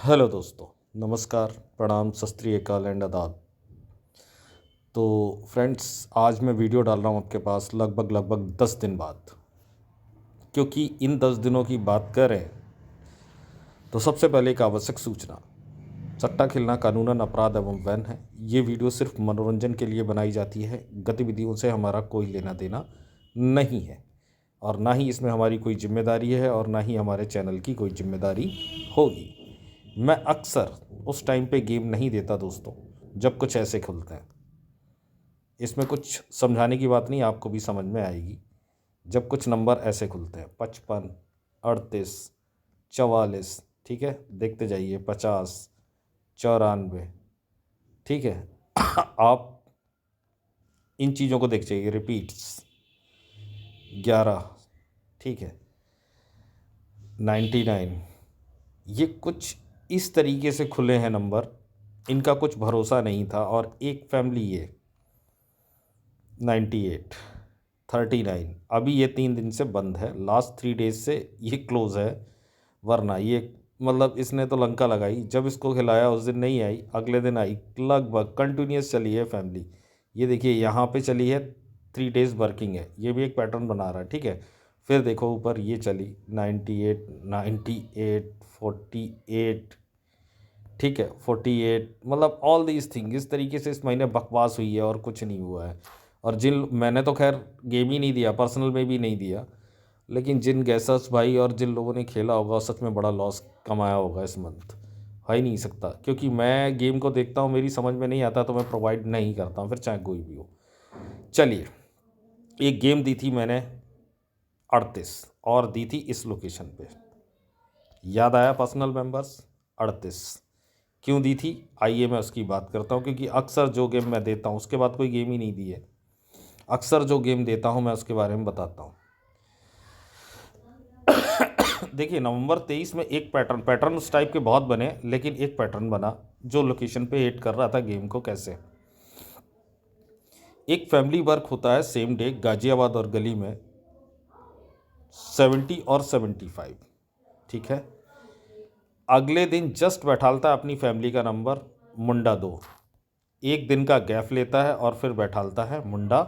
Hello दोस्तों, नमस्कार, प्रणाम, सत श्री अकाल एंड आदाब। तो फ्रेंड्स, आज मैं वीडियो डाल रहा हूँ आपके पास लगभग 10 दिन बाद, क्योंकि इन 10 दिनों की बात करें तो सबसे पहले एक आवश्यक सूचना। सट्टा खेलना कानूनन अपराध एवं वैन है। ये वीडियो सिर्फ मनोरंजन के लिए बनाई जाती है। गतिविधियों से हमारा कोई लेना देना नहीं है और ना ही इसमें हमारी कोई जिम्मेदारी है और ना ही हमारे चैनल की कोई जिम्मेदारी होगी। मैं अक्सर उस टाइम पे गेम नहीं देता दोस्तों जब कुछ ऐसे खुलते हैं। इसमें कुछ समझाने की बात नहीं, आपको भी समझ में आएगी। जब कुछ नंबर ऐसे खुलते हैं 55, 38, 44, ठीक है, देखते जाइए, 50, 94, ठीक है। आप इन चीज़ों को देख जाइए, रिपीट्स 11, ठीक है, 99, ये कुछ इस तरीके से खुले हैं नंबर, इनका कुछ भरोसा नहीं था। और एक फैमिली ये 98, 39, अभी ये 3 दिन से बंद है, लास्ट 3 डेज से ये क्लोज़ है। वरना ये मतलब इसने तो लंका लगाई। जब इसको खिलाया उस दिन नहीं आई, अगले दिन आई, लगभग कंटिन्यूस चली है फैमिली। ये देखिए यहाँ पे चली है, 3 डेज वर्किंग है, ये भी एक पैटर्न बना रहा है, ठीक है। फिर देखो ऊपर ये चली 98, 98, 48, ठीक है, 48, मतलब ऑल दीज थिंग। इस तरीके से इस महीने बकवास हुई है और कुछ नहीं हुआ है। और जिन मैंने तो खैर गेम ही नहीं दिया, पर्सनल में भी नहीं दिया, लेकिन जिन गैसर्स भाई और जिन लोगों ने खेला होगा सच में बड़ा लॉस कमाया होगा इस मंथ। हो ही नहीं सकता, क्योंकि मैं गेम को देखता हूँ, मेरी समझ में नहीं आता तो मैं प्रोवाइड नहीं करता हूँ, फिर चाहे कोई भी हो। चलिए, एक गेम दी थी मैंने 38 और दी थी इस लोकेशन पे। याद आया पर्सनल मेंबर्स? 38 क्यों दी थी, आइए मैं उसकी बात करता हूँ। क्योंकि अक्सर जो गेम मैं देता हूँ उसके बाद कोई गेम ही नहीं दी है। अक्सर जो गेम देता हूँ मैं उसके बारे में बताता हूँ। देखिए, नवंबर 23 में एक पैटर्न उस टाइप के बहुत बने, लेकिन एक पैटर्न बना जो लोकेशन पे हिट कर रहा था गेम को। कैसे? एक फैमिली वर्क होता है सेम डे गाजियाबाद और गली में 70 और 75, ठीक है। अगले दिन जस्ट बैठालता है अपनी फैमिली का नंबर मुंडा 2, एक दिन का गैप लेता है और फिर बैठालता है मुंडा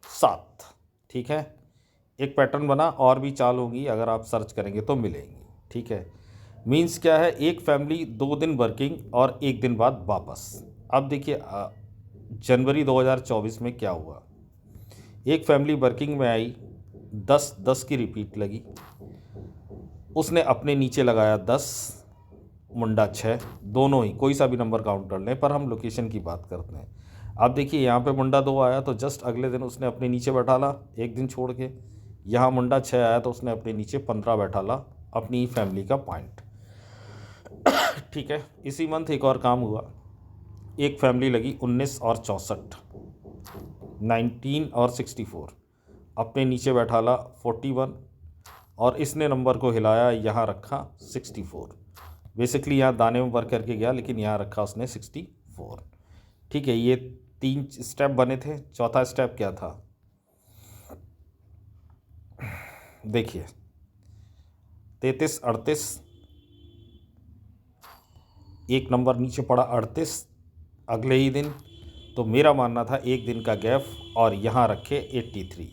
7, ठीक है। एक पैटर्न बना, और भी चाल होंगी, अगर आप सर्च करेंगे तो मिलेंगी, ठीक है। मीन्स क्या है, एक फैमिली 2 दिन वर्किंग और एक दिन बाद वापस। अब देखिए जनवरी 2024 में क्या हुआ। एक फैमिली वर्किंग में आई, 10 की रिपीट लगी, उसने अपने नीचे लगाया 10, मुंडा 6, दोनों ही कोई सा भी नंबर काउंट कर लें, पर हम लोकेशन की बात करते हैं। अब देखिए यहाँ पे मुंडा 2 आया तो जस्ट अगले दिन उसने अपने नीचे बैठा ला, एक दिन छोड़ के। यहाँ मुंडा 6 आया तो उसने अपने नीचे 15 बैठा ला, अपनी फैमिली का पॉइंट, ठीक है। इसी मंथ एक और काम हुआ, एक फैमिली लगी 19 और 64, 19 और 64, अपने नीचे बैठा ला 41, और इसने नंबर को हिलाया, यहाँ रखा 64। बेसिकली यहाँ दाने में वर्क करके गया, लेकिन यहाँ रखा उसने 64, ठीक है। ये 3 स्टेप बने थे। चौथा स्टेप क्या था, देखिए 33, 38, एक नंबर नीचे पड़ा 38 अगले ही दिन। तो मेरा मानना था एक दिन का गैप और यहाँ रखे 83,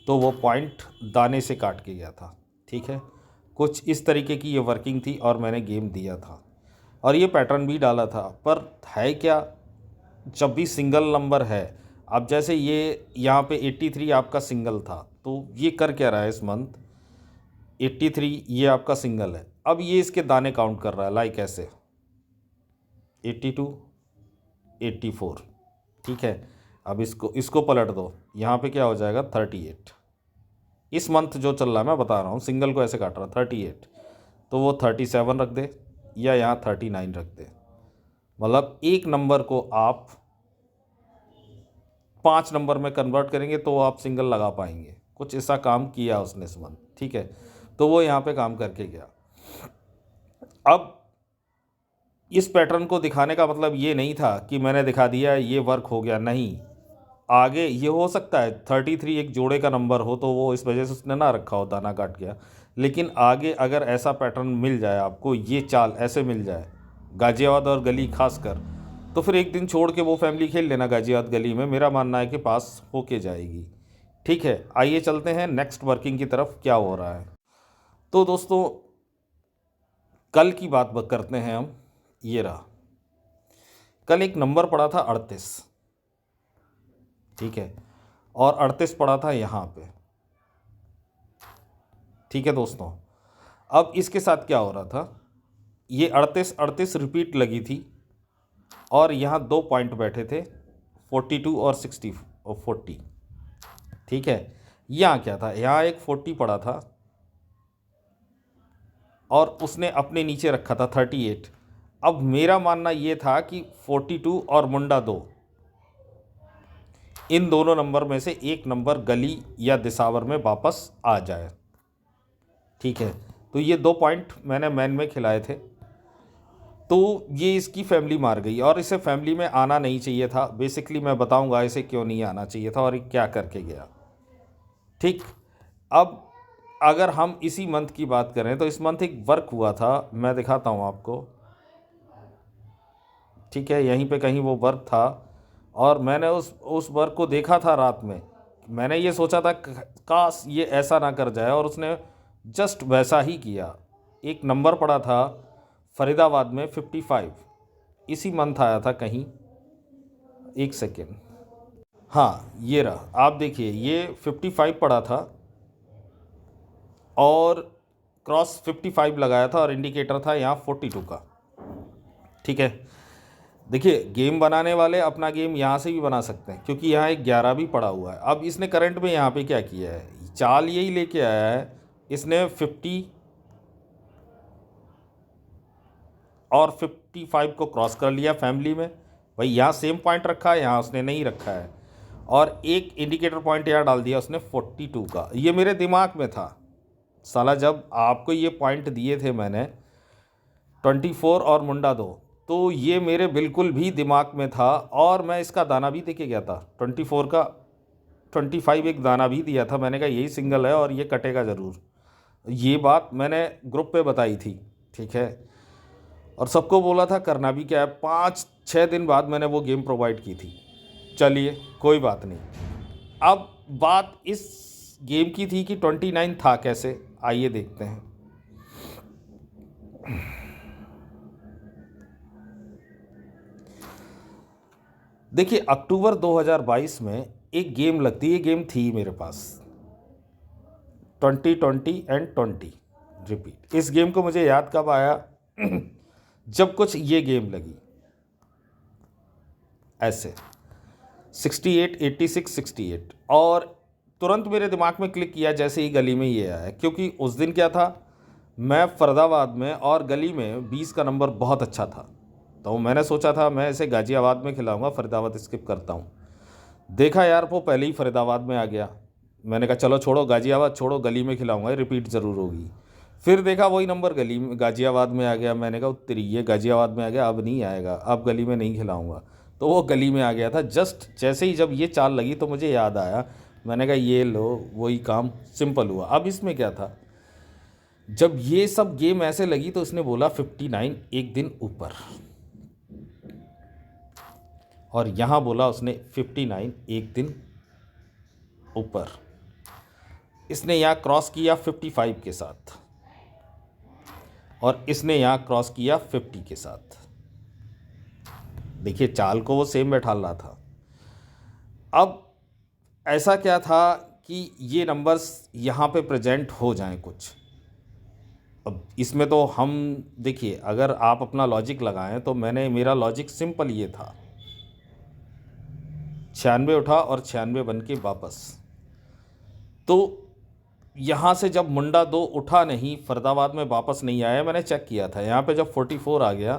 तो वो पॉइंट दाने से काट के गया था, ठीक है। कुछ इस तरीके की ये वर्किंग थी और मैंने गेम दिया था और ये पैटर्न भी डाला था। पर है क्या, जब भी सिंगल नंबर है, अब जैसे ये यहाँ पे 83 आपका सिंगल था, तो ये कर क्या रहा है इस मंथ, 83 ये आपका सिंगल है। अब ये इसके दाने काउंट कर रहा है, लाइक ऐसे 82, 84, ठीक है। अब इसको पलट दो, यहाँ पे क्या हो जाएगा 38। इस मंथ जो चल रहा है मैं बता रहा हूँ, सिंगल को ऐसे काट रहा 38, तो वो 37 रख दे या यहाँ 39 रख दे। मतलब एक नंबर को आप 5 नंबर में कन्वर्ट करेंगे तो आप सिंगल लगा पाएंगे। कुछ ऐसा काम किया उसने इस मंथ, ठीक है। तो वो यहाँ पे काम करके गया। अब इस पैटर्न को दिखाने का मतलब ये नहीं था कि मैंने दिखा दिया ये वर्क हो गया, नहीं। आगे ये हो सकता है 33 एक जोड़े का नंबर हो, तो वो इस वजह से उसने ना रखा हो, दाना काट गया। लेकिन आगे अगर ऐसा पैटर्न मिल जाए आपको, ये चाल ऐसे मिल जाए गाज़ियाबाद और गली खासकर, तो फिर एक दिन छोड़ के वो फैमिली खेल लेना गाज़ियाबाद गली में, मेरा मानना है कि पास होके जाएगी। ठीक है, आइए चलते हैं नेक्स्ट वर्किंग की तरफ, क्या हो रहा है। तो दोस्तों कल की बात करते हैं हम। ये रहा, कल एक नंबर पड़ा था 38, ठीक है, और 38 पड़ा था यहाँ पे। ठीक है दोस्तों, अब इसके साथ क्या हो रहा था, ये 38 रिपीट लगी थी और यहाँ 2 पॉइंट बैठे थे 42 और 60 और 40। ठीक है, यहाँ क्या था, यहाँ एक 40 पड़ा था और उसने अपने नीचे रखा था 38। अब मेरा मानना ये था कि 42 और मुंडा 2, इन दोनों नंबर में से एक नंबर गली या दिसावर में वापस आ जाए। ठीक है, तो ये 2 पॉइंट मैंने मैन में खिलाए थे, तो ये इसकी फैमिली मार गई और इसे फैमिली में आना नहीं चाहिए था। बेसिकली मैं बताऊंगा इसे क्यों नहीं आना चाहिए था और ये क्या करके गया। ठीक, अब अगर हम इसी मंथ की बात करें तो इस मंथ एक वर्क हुआ था, मैं दिखाता हूँ आपको। ठीक है, यहीं पे कहीं वो वर्क था और मैंने उस वर्क को देखा था रात में। मैंने ये सोचा था काश ये ऐसा ना कर जाए, और उसने जस्ट वैसा ही किया। एक नंबर पड़ा था फरीदाबाद में 55, इसी मंथ आया था कहीं, एक सेकेंड, हाँ ये रहा, आप देखिए ये 55 पड़ा था और क्रॉस 55 लगाया था और इंडिकेटर था यहाँ 42 का। ठीक है, देखिए गेम बनाने वाले अपना गेम यहाँ से भी बना सकते हैं क्योंकि यहाँ एक 11 भी पड़ा हुआ है। अब इसने करंट में यहाँ पे क्या किया है, चाल यही लेके आया है, इसने 50 और 55 को क्रॉस कर लिया फैमिली में। भाई यहाँ सेम पॉइंट रखा है, यहाँ उसने नहीं रखा है, और एक इंडिकेटर पॉइंट यहाँ डाल दिया उसने 42 का। ये मेरे दिमाग में था साला, जब आपको ये पॉइंट दिए थे मैंने 24 और मुंडा 2, तो ये मेरे बिल्कुल भी दिमाग में था और मैं इसका दाना भी देके गया था 24 का। 25 एक दाना भी दिया था, मैंने कहा यही सिंगल है और ये कटेगा ज़रूर। ये बात मैंने ग्रुप पे बताई थी। ठीक है, और सबको बोला था, करना भी क्या है। 5-6 दिन बाद मैंने वो गेम प्रोवाइड की थी। चलिए कोई बात नहीं, अब बात इस गेम की थी कि 29 था कैसे, आइए देखते हैं। देखिए अक्टूबर 2022 में एक गेम लगती है, गेम थी मेरे पास 20 एंड 20 रिपीट। इस गेम को मुझे याद कब आया जब कुछ ये गेम लगी ऐसे 68, 86, 68, और तुरंत मेरे दिमाग में क्लिक किया जैसे ही गली में ये आया, क्योंकि उस दिन क्या था, मैं फरीदाबाद में और गली में 20 का नंबर बहुत अच्छा था, तो मैंने सोचा था मैं इसे गाज़ियाबाद में खिलाऊंगा, फरीदाबाद स्किप करता हूँ। देखा यार वो पहले ही फरीदाबाद में आ गया। मैंने कहा चलो छोड़ो गाज़ियाबाद छोड़ो, गली में खिलाऊंगा, रिपीट ज़रूर होगी। फिर देखा वही नंबर गली में गाज़ियाबाद में आ गया। मैंने कहा उत्तरी ये गाज़ियाबाद में आ गया, अब नहीं आएगा, अब गली में नहीं खिलाऊंगा। तो वो गली में आ गया था। जस्ट जैसे ही जब ये चाल लगी तो मुझे याद आया, मैंने कहा ये लो वही काम, सिंपल हुआ। अब इसमें क्या था, जब ये सब गेम ऐसे लगी तो इसने बोला 59 एक दिन ऊपर, और यहाँ बोला उसने 59 एक दिन ऊपर। इसने यहाँ क्रॉस किया 55 के साथ और इसने यहाँ क्रॉस किया 50 के साथ। देखिए चाल को वो सेम बैठा रहा था। अब ऐसा क्या था कि ये नंबर्स यहाँ पे प्रेजेंट हो जाएं कुछ। अब इसमें तो हम देखिए, अगर आप अपना लॉजिक लगाएं तो मेरा लॉजिक सिंपल ये था, 96 उठा और 96 बन के वापस। तो यहाँ से जब मुंडा 2 उठा नहीं, फरीदाबाद में वापस नहीं आया, मैंने चेक किया था यहाँ पे जब 44 आ गया,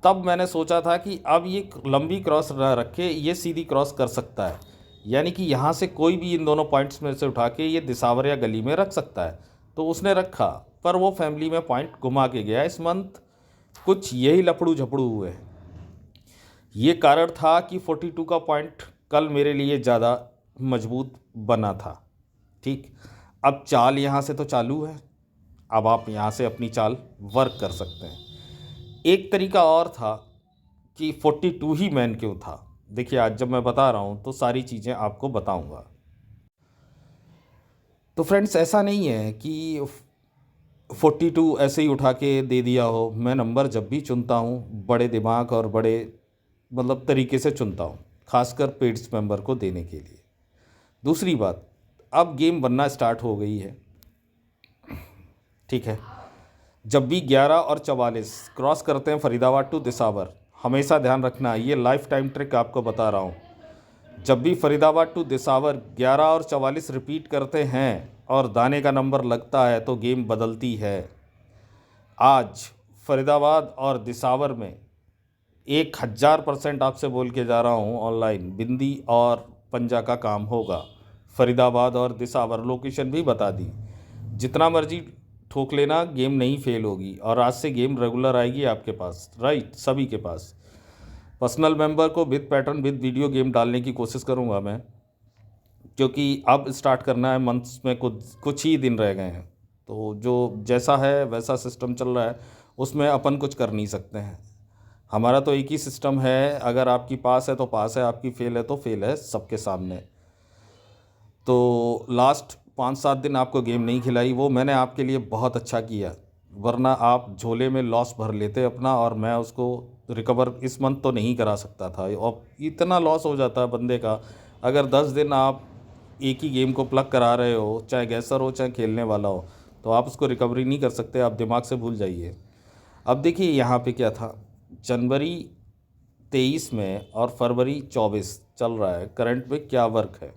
तब मैंने सोचा था कि अब ये लंबी क्रॉस ना रखे, ये सीधी क्रॉस कर सकता है, यानी कि यहाँ से कोई भी इन दोनों पॉइंट्स में से उठा के ये दिसावर या गली में रख सकता है। तो उसने रखा, पर वो फैमिली में पॉइंट घुमा के गया। इस मंथ कुछ यही लफड़ू झपड़ू हुए। ये कारण था कि 42 का पॉइंट कल मेरे लिए ज़्यादा मजबूत बना था। ठीक, अब चाल यहाँ से तो चालू है, अब आप यहाँ से अपनी चाल वर्क कर सकते हैं। एक तरीका और था कि 42 ही मैन क्यों था। देखिए आज जब मैं बता रहा हूँ तो सारी चीज़ें आपको बताऊँगा। तो फ्रेंड्स ऐसा नहीं है कि 42 ऐसे ही उठा के दे दिया हो। मैं नंबर जब भी चुनता हूँ बड़े दिमाग और बड़े मतलब तरीके से चुनता हूँ, खासकर पेड्स मेंबर को देने के लिए। दूसरी बात, अब गेम बनना स्टार्ट हो गई है, ठीक है। जब भी 11 और 44 क्रॉस करते हैं फरीदाबाद टू दिसावर, हमेशा ध्यान रखना, ये लाइफ टाइम ट्रिक आपको बता रहा हूँ। जब भी फरीदाबाद टू दिसावर 11 और 44 रिपीट करते हैं और दाने का नंबर लगता है तो गेम बदलती है। आज फरीदाबाद और दिसावर में 1000% आपसे बोल के जा रहा हूँ, ऑनलाइन बिंदी और पंजा का काम होगा। फरीदाबाद और दिसावर लोकेशन भी बता दी। जितना मर्जी ठोक लेना, गेम नहीं फेल होगी और आज से गेम रेगुलर आएगी आपके पास, राइट, सभी के पास। पर्सनल मेंबर को with pattern with video game डालने की कोशिश करूंगा मैं, क्योंकि अब स्टार्ट करना है, मंथ्स में कुछ ही दिन रह गए हैं। तो जो जैसा है वैसा सिस्टम चल रहा है, उसमें अपन कुछ कर नहीं सकते हैं। हमारा तो एक ही सिस्टम है, अगर आपकी पास है तो पास है, आपकी फेल है तो फेल है, सबके सामने। तो लास्ट 5-7 दिन आपको गेम नहीं खिलाई, वो मैंने आपके लिए बहुत अच्छा किया, वरना आप झोले में लॉस भर लेते अपना और मैं उसको रिकवर इस मंथ तो नहीं करा सकता था। और इतना लॉस हो जाता है बंदे का, अगर 10 दिन आप एक ही गेम को प्लग करा रहे हो, चाहे गैसर हो चाहे खेलने वाला हो, तो आप उसको रिकवरी नहीं कर सकते, आप दिमाग से भूल जाइए। अब देखिए यहाँ पे क्या था, जनवरी 23 में और फरवरी 24 चल रहा है, करंट में क्या वर्क है।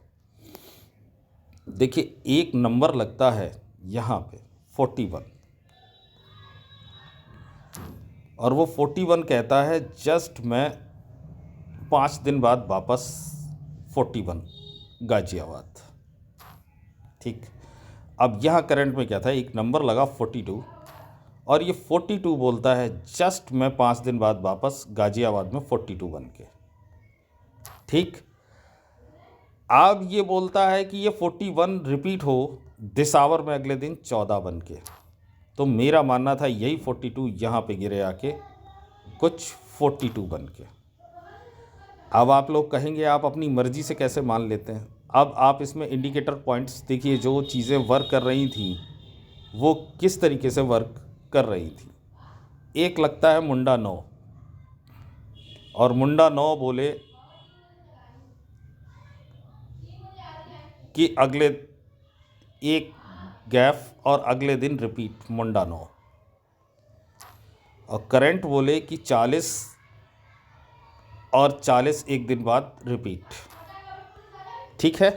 देखिए एक नंबर लगता है यहाँ पे 41, और वो 41 कहता है जस्ट मैं 5 दिन बाद वापस 41 गाजियाबाद, ठीक। अब यहाँ करंट में क्या था, एक नंबर लगा 42 और ये 42 बोलता है जस्ट मैं 5 दिन बाद वापस गाजियाबाद में 42 बन के, ठीक। अब ये बोलता है कि ये 41 रिपीट हो दिसावर में अगले दिन 14 बन के। तो मेरा मानना था यही 42 यहाँ पे गिरे आके कुछ 42 बन के। अब आप लोग कहेंगे आप अपनी मर्ज़ी से कैसे मान लेते हैं। अब आप इसमें इंडिकेटर पॉइंट्स देखिए, जो चीज़ें वर्क कर रही थी वो किस तरीके से वर्क कर रही थी। एक लगता है मुंडा 9, और मुंडा 9 बोले कि अगले एक गैप और अगले दिन रिपीट मुंडा 9, और करंट बोले कि 40 और 40 एक दिन बाद रिपीट, ठीक है।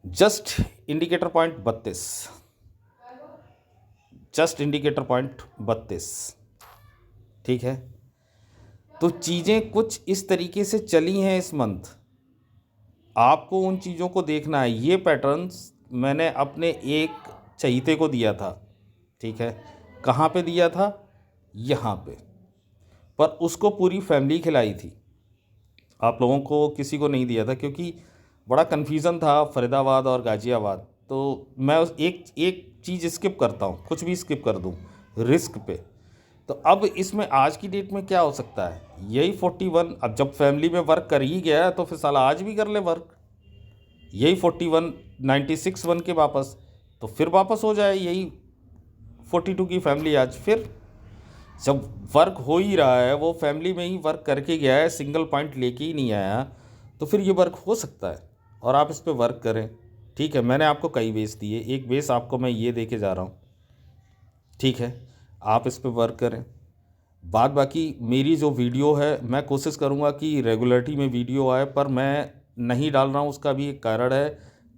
Just indicator point 32, just indicator point 32, ठीक है। तो चीज़ें कुछ इस तरीके से चली हैं इस मंथ, आपको उन चीज़ों को देखना है। ये पैटर्न्स मैंने अपने एक चहीते को दिया था, ठीक है। कहाँ पे दिया था, यहाँ पे, पर उसको पूरी फैमिली खिलाई थी, आप लोगों को किसी को नहीं दिया था, क्योंकि बड़ा कन्फ्यूज़न था फरीदाबाद और गाज़ियाबाद। तो मैं उस एक चीज़ स्किप करता हूँ, कुछ भी स्किप कर दूँ रिस्क पे। तो अब इसमें आज की डेट में क्या हो सकता है, यही 41। अब जब फैमिली में वर्क कर ही गया है तो फिर साला आज भी कर ले वर्क, यही 41 96 बन के वापस, तो फिर वापस हो जाए यही 42 की फैमिली आज। फिर जब वर्क हो ही रहा है, वो फैमिली में ही वर्क करके गया है, सिंगल पॉइंट लेके ही नहीं आया, तो फिर ये वर्क हो सकता है और आप इस पर वर्क करें, ठीक है। मैंने आपको कई बेस दिए, एक बेस आपको मैं ये दे के जा रहा हूँ, ठीक है। आप इस पर वर्क करें। बाद बाकी मेरी जो वीडियो है, मैं कोशिश करूँगा कि रेगुलरिटी में वीडियो आए, पर मैं नहीं डाल रहा हूँ। उसका भी एक कारण है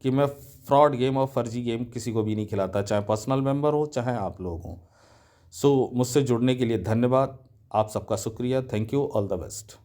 कि मैं फ्रॉड गेम और फर्जी गेम किसी को भी नहीं खिलाता, चाहे पर्सनल मेंबर हो चाहे आप लोग हों। सो मुझसे जुड़ने के लिए धन्यवाद, आप सबका शुक्रिया, thank you, all the best.